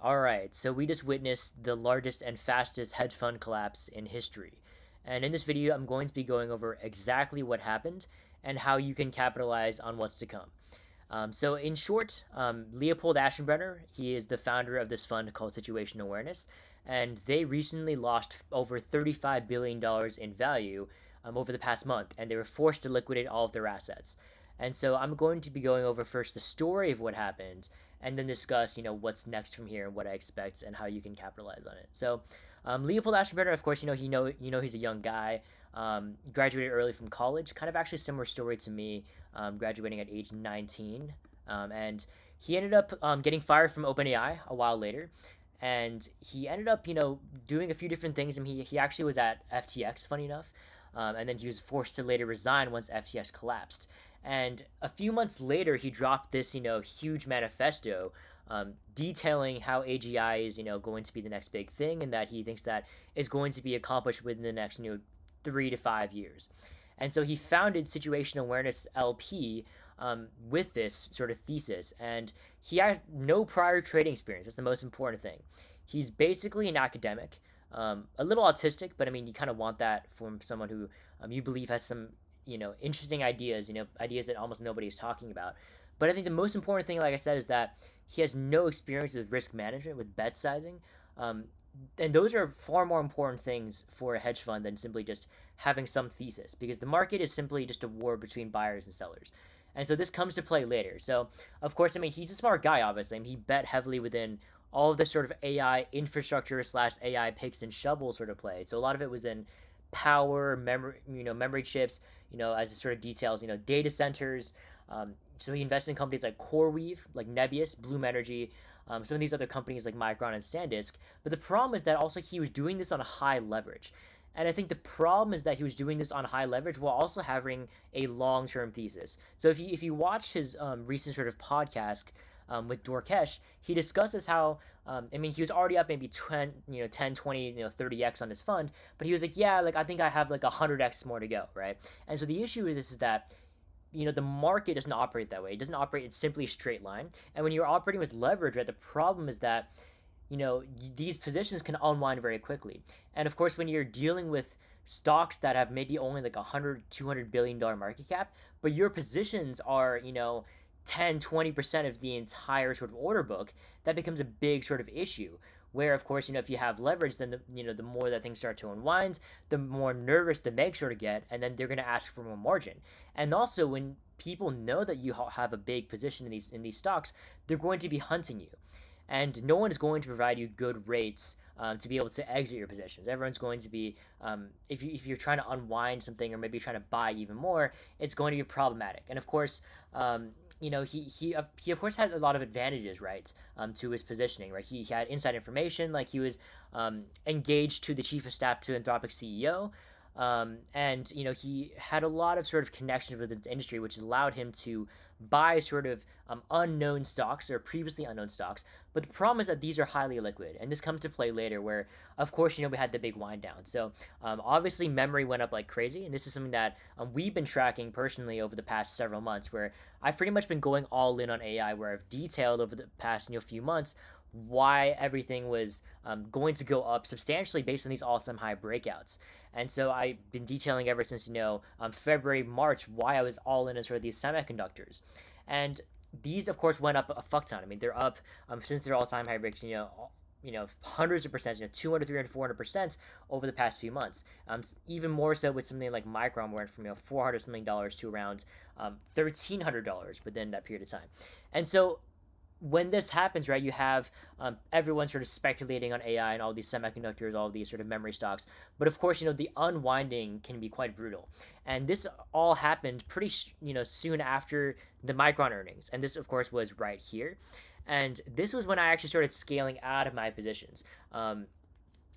All right, so we just witnessed the largest and fastest hedge fund collapse in history. And in this video, I'm going to be going over exactly what happened and how you can capitalize on what's to come. So in short, Leopold Aschenbrenner, he is the founder of this fund called Situation Awareness, and they recently lost over $35 billion in value over the past month, and they were forced to liquidate all of their assets. And so I'm going to be going over first the story of what happened, and then discuss, what's next from here and what I expect and how you can capitalize on it. So, Leopold Aschenbrenner, of course, he's a young guy. Graduated early from college, kind of actually similar story to me, graduating at age 19. And he ended up getting fired from OpenAI a while later. And he ended up, doing a few different things. I mean, he actually was at FTX, funny enough. And then he was forced to later resign once FTX collapsed. And a few months later, he dropped this, huge manifesto detailing how AGI is, going to be the next big thing, and that he thinks that is going to be accomplished within the next, 3 to 5 years. And so he founded Situation Awareness LP with this sort of thesis. And he had no prior trading experience. That's the most important thing. He's basically an academic, a little autistic, but I mean, you kind of want that from someone who you believe has some, interesting ideas, ideas that almost nobody is talking about. But I think the most important thing, like I said, is that he has no experience with risk management, with bet sizing. Um, and those are far more important things for a hedge fund than simply just having some thesis, because the market is simply just a war between buyers and sellers. And so this comes to play later. So, of course, I mean, he's a smart guy, obviously. I mean, he bet heavily within all of this sort of AI infrastructure slash AI picks and shovels sort of play. So a lot of it was in power, memory chips, as it sort of details, data centers. So he invested in companies like CoreWeave, like Nebius, Bloom Energy, some of these other companies like Micron and SanDisk. But the problem is that also he was doing this on a high leverage. And I think the problem is that he was doing this on high leverage while also having a long-term thesis. So if you watch his recent sort of podcast with Dorkesh, he discusses how I mean, he was already up maybe 10, 10, 20, 30x on his fund, but he was like, yeah, like I think I have like 100x more to go, right? And so the issue with this is that the market doesn't operate that way. It doesn't operate in simply a straight line. And when you're operating with leverage, right, the problem is that these positions can unwind very quickly. And of course, when you're dealing with stocks that have maybe only like 100, $200 billion market cap, but your positions are 10, 20% of the entire sort of order book, that becomes a big sort of issue. Where of course, if you have leverage, then the more that things start to unwind, the more nervous the banks sort of get, and then they're going to ask for more margin. And also, when people know that you have a big position in these stocks, they're going to be hunting you, and no one is going to provide you good rates to be able to exit your positions. Everyone's going to be, if you're trying to unwind something or maybe trying to buy even more, it's going to be problematic. And of course, he of course had a lot of advantages, right, to his positioning, right? He had inside information, like he was engaged to the chief of staff to Anthropic CEO. And he had a lot of sort of connections with the industry, which allowed him to buy sort of unknown stocks or previously unknown stocks. But the problem is that these are highly liquid, and this comes to play later, where of course we had the big wind down. So obviously memory went up like crazy, and this is something that we've been tracking personally over the past several months, where I've pretty much been going all in on AI, where I've detailed over the past few months why everything was going to go up substantially based on these all-time high breakouts. And so I've been detailing ever since February, March, why I was all in on sort of these semiconductors. And these of course went up a fuck ton. I mean, they're up since their all-time high breaks, hundreds of percent, 200, 300, 400% over the past few months. Even more so with something like Micron, went from $400 something to around $1,300 within that period of time. And so when this happens, right, you have everyone sort of speculating on AI and all these semiconductors, all these sort of memory stocks. But of course, the unwinding can be quite brutal. And this all happened pretty, soon after the Micron earnings. And this, of course, was right here. And this was when I actually started scaling out of my positions.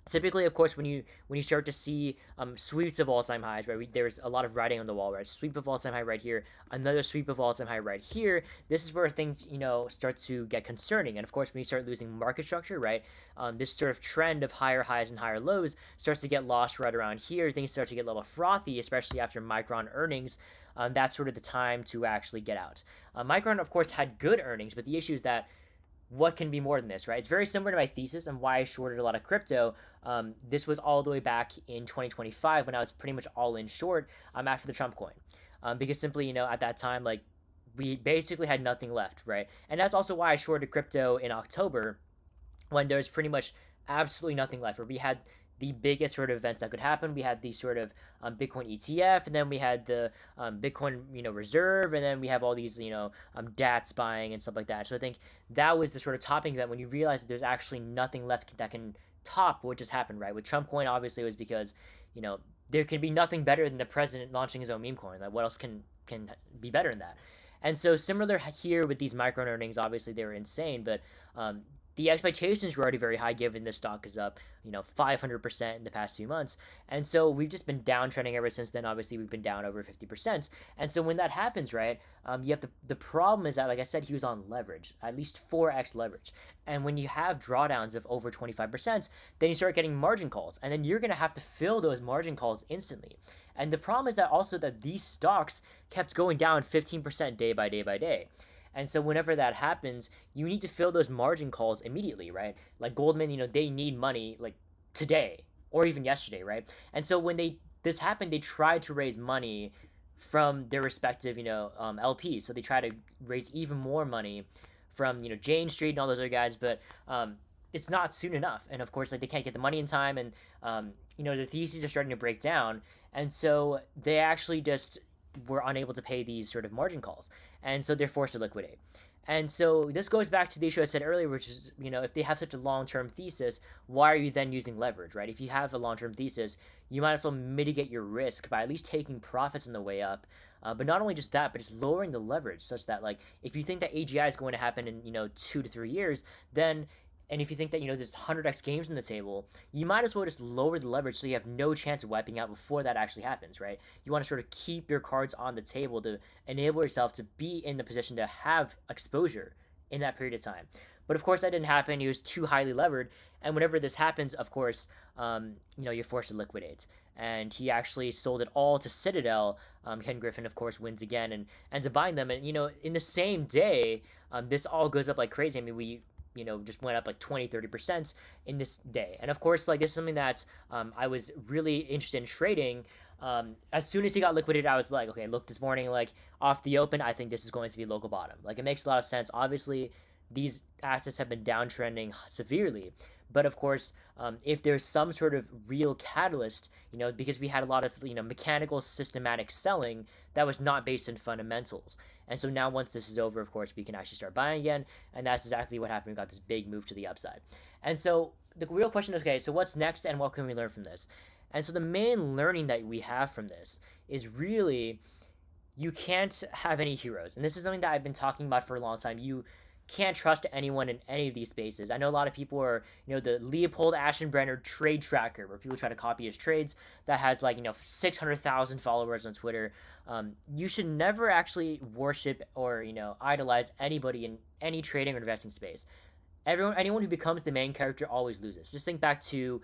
Typically, of course, when you start to see sweeps of all-time highs, right, there's a lot of writing on the wall, right? Sweep of all-time high right here, another sweep of all-time high right here. This is where things start to get concerning. And of course, when you start losing market structure, right, this sort of trend of higher highs and higher lows starts to get lost right around here. Things start to get a little frothy, especially after Micron earnings. That's sort of the time to actually get out. Micron, of course, had good earnings, but the issue is that what can be more than this, right? It's very similar to my thesis and why I shorted a lot of crypto. This was all the way back in 2025 when I was pretty much all in short after the Trump coin. Because simply, at that time, like, we basically had nothing left, right? And that's also why I shorted crypto in October when there's pretty much absolutely nothing left, where we had the biggest sort of events that could happen. We had the sort of Bitcoin ETF, and then we had the Bitcoin, reserve, and then we have all these, DATs buying and stuff like that. So I think that was the sort of topping event when you realize that there's actually nothing left that can top what just happened, right? With Trump coin, obviously, it was because, there can be nothing better than the president launching his own meme coin. Like, what else can be better than that? And so similar here with these micro earnings, obviously they were insane, but the expectations were already very high given the stock is up, 500% in the past few months. And so we've just been downtrending ever since then. Obviously, we've been down over 50%. And so when that happens, right, you have the problem is that, like I said, he was on leverage, at least 4x leverage. And when you have drawdowns of over 25%, then you start getting margin calls. And then you're going to have to fill those margin calls instantly. And the problem is that also that these stocks kept going down 15% day by day by day. And so whenever that happens, you need to fill those margin calls immediately, right? Like Goldman, they need money like today or even yesterday, right? And so when this happened, they tried to raise money from their respective, LPs. So they try to raise even more money from, Jane Street and all those other guys, but it's not soon enough. And of course, like, they can't get the money in time, and the theses are starting to break down, and so they actually just were unable to pay these sort of margin calls, and so they're forced to liquidate. And so this goes back to the issue I said earlier, which is, if they have such a long-term thesis, why are you then using leverage, right? If you have a long-term thesis, you might as well mitigate your risk by at least taking profits on the way up. But not only just that, but just lowering the leverage such that, like, if you think that AGI is going to happen in, 2 to 3 years, then and if you think that, there's 100x games on the table, you might as well just lower the leverage so you have no chance of wiping out before that actually happens, right? You want to sort of keep your cards on the table to enable yourself to be in the position to have exposure in that period of time. But of course, that didn't happen. He was too highly levered. And whenever this happens, of course, you're forced to liquidate. And he actually sold it all to Citadel. Ken Griffin, of course, wins again and ends up buying them. And, in the same day, this all goes up like crazy. I mean, we just went up like 20-30% in this day. And of course, like, this is something that I was really interested in trading. As soon as he got liquidated, I was like, okay, look, this morning, like, off the open, I think this is going to be local bottom. Like, it makes a lot of sense. Obviously, these assets have been downtrending severely. But of course, if there's some sort of real catalyst, because we had a lot of, mechanical systematic selling that was not based in fundamentals. And so now once this is over, of course, we can actually start buying again. And that's exactly what happened. We got this big move to the upside. And so the real question is, okay, so what's next and what can we learn from this? And so the main learning that we have from this is really, you can't have any heroes. And this is something that I've been talking about for a long time. You can't trust anyone in any of these spaces. I know a lot of people are, the Leopold Aschenbrenner trade tracker, where people try to copy his trades, that has, like, 600,000 followers on Twitter. You should never actually worship or, idolize anybody in any trading or investing space. Anyone who becomes the main character always loses. Just think back to,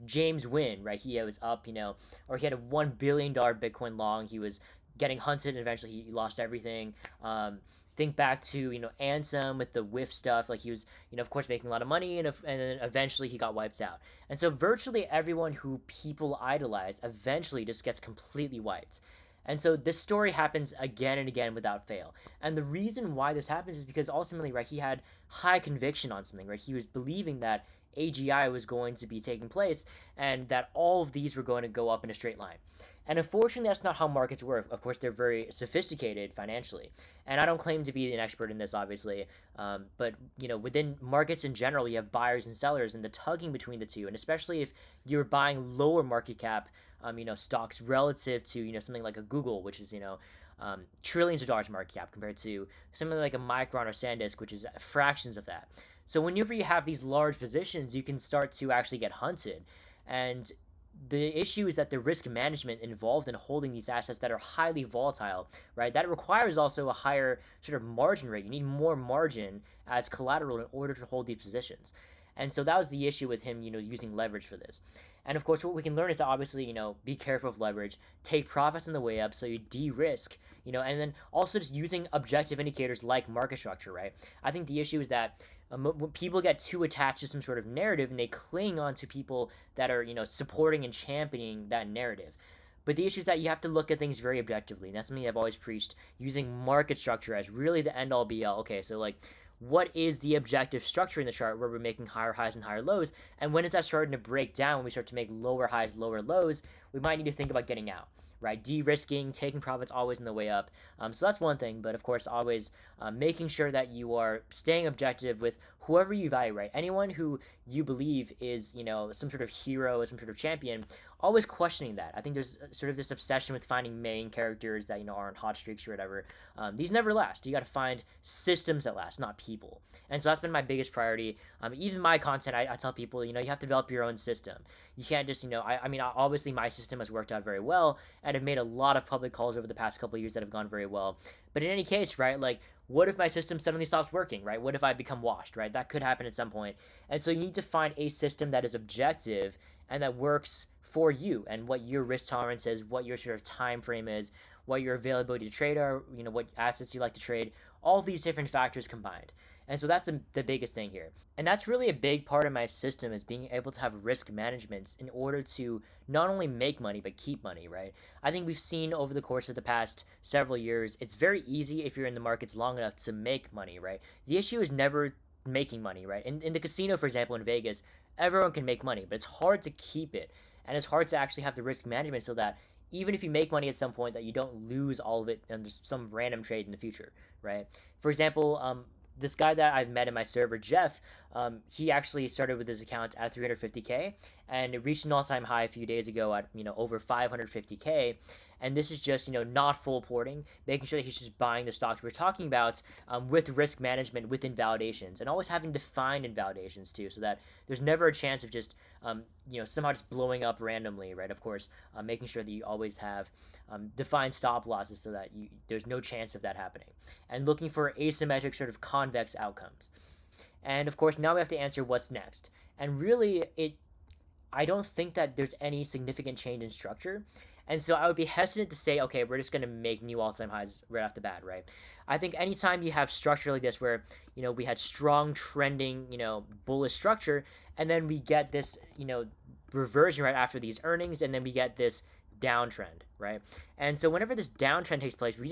James Wynn, right? He was up, or he had a $1 billion Bitcoin long. He was getting hunted, and eventually he lost everything. Think back to, Ansem with the whiff stuff. Like, he was, of course, making a lot of money, and then eventually he got wiped out. And so virtually everyone who people idolize eventually just gets completely wiped. And so this story happens again and again without fail. And the reason why this happens is because ultimately, right, he had high conviction on something, right? He was believing that AGI was going to be taking place and that all of these were going to go up in a straight line. And unfortunately, that's not how markets work. Of course, they're very sophisticated financially. And I don't claim to be an expert in this, obviously. But, within markets in general, you have buyers and sellers and the tugging between the two. And especially if you're buying lower market cap, stocks relative to, something like a Google, which is, trillions of dollars market cap, compared to something like a Micron or SanDisk, which is fractions of that. So whenever you have these large positions, you can start to actually get hunted. And the issue is that the risk management involved in holding these assets that are highly volatile, right? That requires also a higher sort of margin rate. You need more margin as collateral in order to hold these positions. And so that was the issue with him, using leverage for this. And of course, what we can learn is to obviously, be careful of leverage, take profits on the way up so you de-risk, and then also just using objective indicators like market structure, right? I think the issue is that When people get too attached to some sort of narrative and they cling on to people that are, supporting and championing that narrative. But the issue is that you have to look at things very objectively, and that's something I've always preached, using market structure as really the end all be all. Okay, so like, what is the objective structure in the chart where we're making higher highs and higher lows? And when is that starting to break down, when we start to make lower highs, lower lows, we might need to think about getting out, right? De-risking, taking profits always in the way up. So that's one thing, but of course, always making sure that you are staying objective with whoever you value, right? Anyone who you believe is, some sort of hero, some sort of champion, always questioning that. I think there's sort of this obsession with finding main characters that, aren't hot streaks or whatever. These never last. You got to find systems that last, not people. And so that's been my biggest priority. Even my content, I tell people, you have to develop your own system. You can't just, I mean, obviously my system has worked out very well, and I've made a lot of public calls over the past couple of years that have gone very well. But in any case, right, like, what if my system suddenly stops working, right? What if I become washed, right? That could happen at some point. And so you need to find a system that is objective and that works for you and what your risk tolerance is, what your sort of time frame is, what your availability to trade are, what assets you like to trade, all these different factors combined. And so that's the biggest thing here. And that's really a big part of my system, is being able to have risk management in order to not only make money, but keep money, right? I think we've seen over the course of the past several years, it's very easy if you're in the markets long enough to make money, right? The issue is never making money, right? In the casino, for example, in Vegas, everyone can make money, but it's hard to keep it. And it's hard to actually have the risk management so that even if you make money at some point, that you don't lose all of it in just some random trade in the future, right? For example, this guy that I've met in my server, Jeff, he actually started with his account at 350K, and it reached an all-time high a few days ago at, over 550K. And this is just, not full porting, making sure that he's just buying the stocks we're talking about, with risk management, with invalidations, and always having defined invalidations too, so that there's never a chance of just, somehow just blowing up randomly, right? Of course, making sure that you always have defined stop losses so that there's no chance of that happening, and looking for asymmetric sort of convex outcomes. And of course, now we have to answer what's next. And really, I don't think that there's any significant change in structure. And so I would be hesitant to say, okay, we're just going to make new all-time highs right off the bat, right? I think anytime you have structure like this where, we had strong trending, bullish structure, and then we get this, reversion right after these earnings, and then we get this downtrend, right? And so whenever this downtrend takes place, we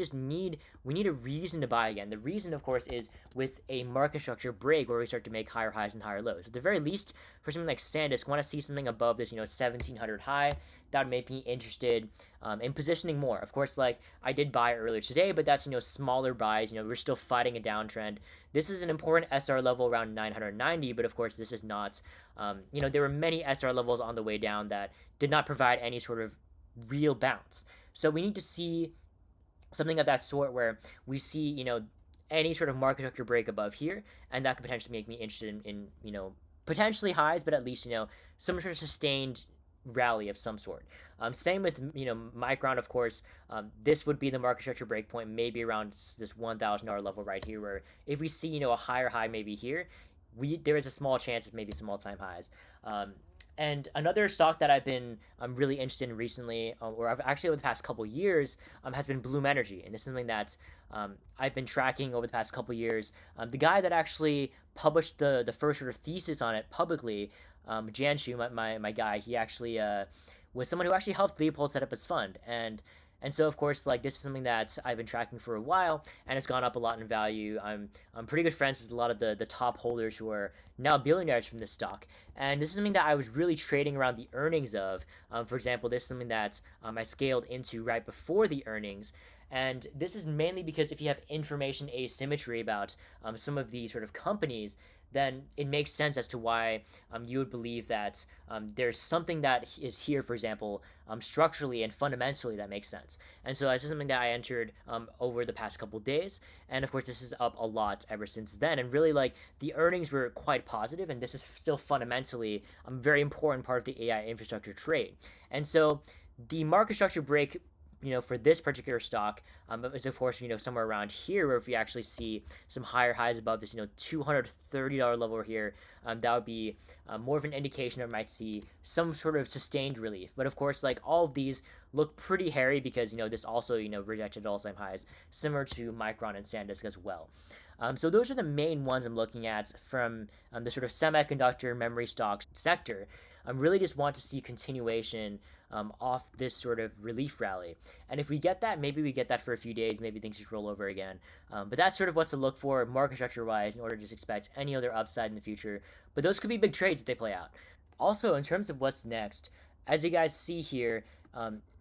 need a reason to buy again. The reason, of course, is with a market structure break where we start to make higher highs and higher lows. At the very least, for something like SanDisk, want to see something above this, 1700 high. That would make me interested in positioning more. Of course, like I did buy earlier today, but that's, smaller buys. We're still fighting a downtrend. This is an important SR level around 990, but of course, this is not, there were many SR levels on the way down that did not provide any sort of real bounce. So we need to see something of that sort where we see, any sort of market structure break above here, and that could potentially make me interested in potentially highs, but at least, some sort of sustained rally of some sort. Same with, Micron, of course. This would be the market structure break point, maybe around this $1,000 level right here, where if we see, a higher high maybe here, there is a small chance of maybe some all-time highs. And another stock that I've been really interested in recently, or I've actually over the past couple years, has been Bloom Energy. And this is something that I've been tracking over the past couple years. The guy that actually published the first sort of thesis on it publicly, Janshu, my guy, he actually was someone who actually helped Leopold set up his fund. And so, of course, like, this is something that I've been tracking for a while, and it's gone up a lot in value. I'm pretty good friends with a lot of the top holders who are now billionaires from this stock. And this is something that I was really trading around the earnings of. For example, this is something that I scaled into right before the earnings. And this is mainly because if you have information asymmetry about some of these sort of companies, then it makes sense as to why you would believe that there's something that is here, for example, structurally and fundamentally that makes sense. And so that's just something that I entered over the past couple days. And of course, this is up a lot ever since then. And really, like, the earnings were quite positive, and this is still fundamentally a very important part of the AI infrastructure trade. And so the market structure break, for this particular stock, is of course, somewhere around here, where if we actually see some higher highs above this, $230 level here, that would be more of an indication that we might see some sort of sustained relief. But of course, like, all of these look pretty hairy because, this also, rejected all-time highs, similar to Micron and SanDisk as well. So those are the main ones I'm looking at from the sort of semiconductor memory stock sector. I really just want to see continuation off this sort of relief rally. And if we get that, maybe we get that for a few days, maybe things just roll over again. But that's sort of what to look for market structure wise in order to just expect any other upside in the future. But those could be big trades if they play out. Also, in terms of what's next, as you guys see here,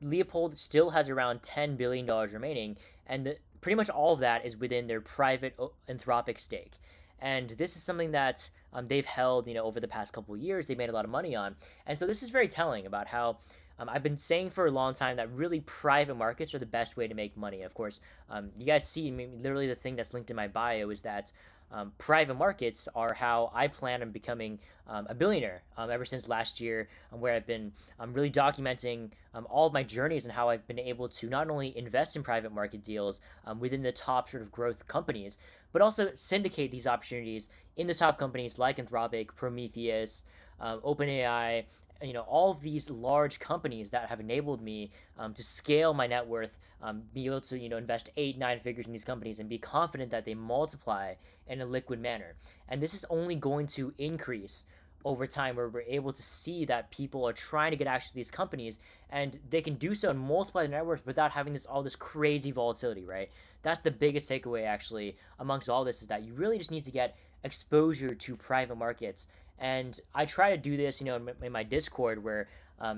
Leopold still has around $10 billion remaining, and pretty much all of that is within their private Anthropic stake. And this is something that they've held, over the past couple of years. They made a lot of money on, and so this is very telling about how I've been saying for a long time that really private markets are the best way to make money. Of course, you guys see, I mean, literally the thing that's linked in my bio is that private markets are how I plan on becoming a billionaire ever since last year, where I've been really documenting all of my journeys and how I've been able to not only invest in private market deals within the top sort of growth companies, but also syndicate these opportunities in the top companies like Anthropic, Prometheus, OpenAI, all of these large companies that have enabled me to scale my net worth, be able to invest 8-9 figures in these companies and be confident that they multiply in a liquid manner. And this is only going to increase over time, where we're able to see that people are trying to get access to these companies, and they can do so and multiply their net worth without having all this crazy volatility, right? That's the biggest takeaway actually amongst all this, is that you really just need to get exposure to private markets. And I try to do this, in my Discord, where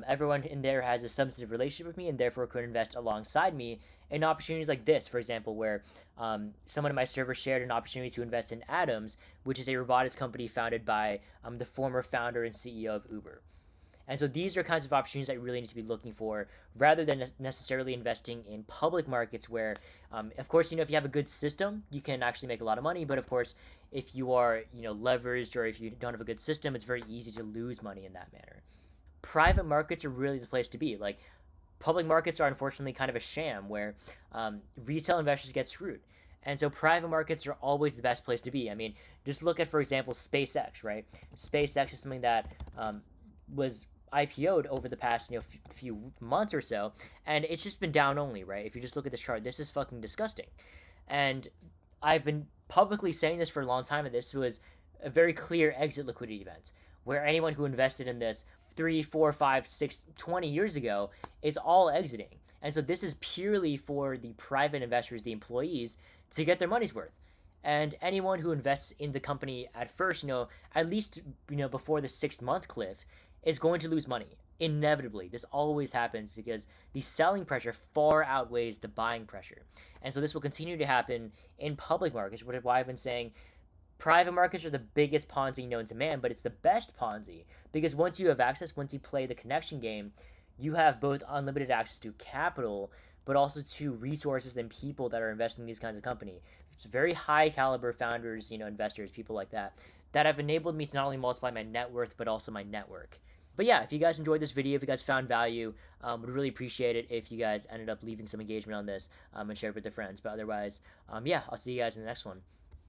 everyone in there has a substantive relationship with me and therefore could invest alongside me in opportunities like this, for example, where someone in my server shared an opportunity to invest in Atoms, which is a robotics company founded by the former founder and CEO of Uber. And so these are kinds of opportunities that you really need to be looking for, rather than necessarily investing in public markets where, of course, if you have a good system, you can actually make a lot of money. But of course, if you are, leveraged, or if you don't have a good system, it's very easy to lose money in that manner. Private markets are really the place to be. Like, public markets are unfortunately kind of a sham where retail investors get screwed. And so private markets are always the best place to be. I mean, just look at, for example, SpaceX, right? SpaceX is something that was IPO'd over the past few months or so, and it's just been down only, right? If you just look at this chart, this is fucking disgusting. And I've been publicly saying this for a long time, and this was a very clear exit liquidity event, where anyone who invested in this 3, 4, 5, 6, 20 years ago is all exiting. And so this is purely for the private investors, the employees, to get their money's worth. And anyone who invests in the company at first, at least before the 6-month cliff, is going to lose money. Inevitably. This always happens because the selling pressure far outweighs the buying pressure. And so this will continue to happen in public markets, which is why I've been saying private markets are the biggest Ponzi known to man, but it's the best Ponzi because once you have access, once you play the connection game, you have both unlimited access to capital, but also to resources and people that are investing in these kinds of companies. It's very high caliber founders, investors, people like that have enabled me to not only multiply my net worth, but also my network. But yeah, if you guys enjoyed this video, if you guys found value, would really appreciate it if you guys ended up leaving some engagement on this and share it with your friends. But otherwise, yeah, I'll see you guys in the next one.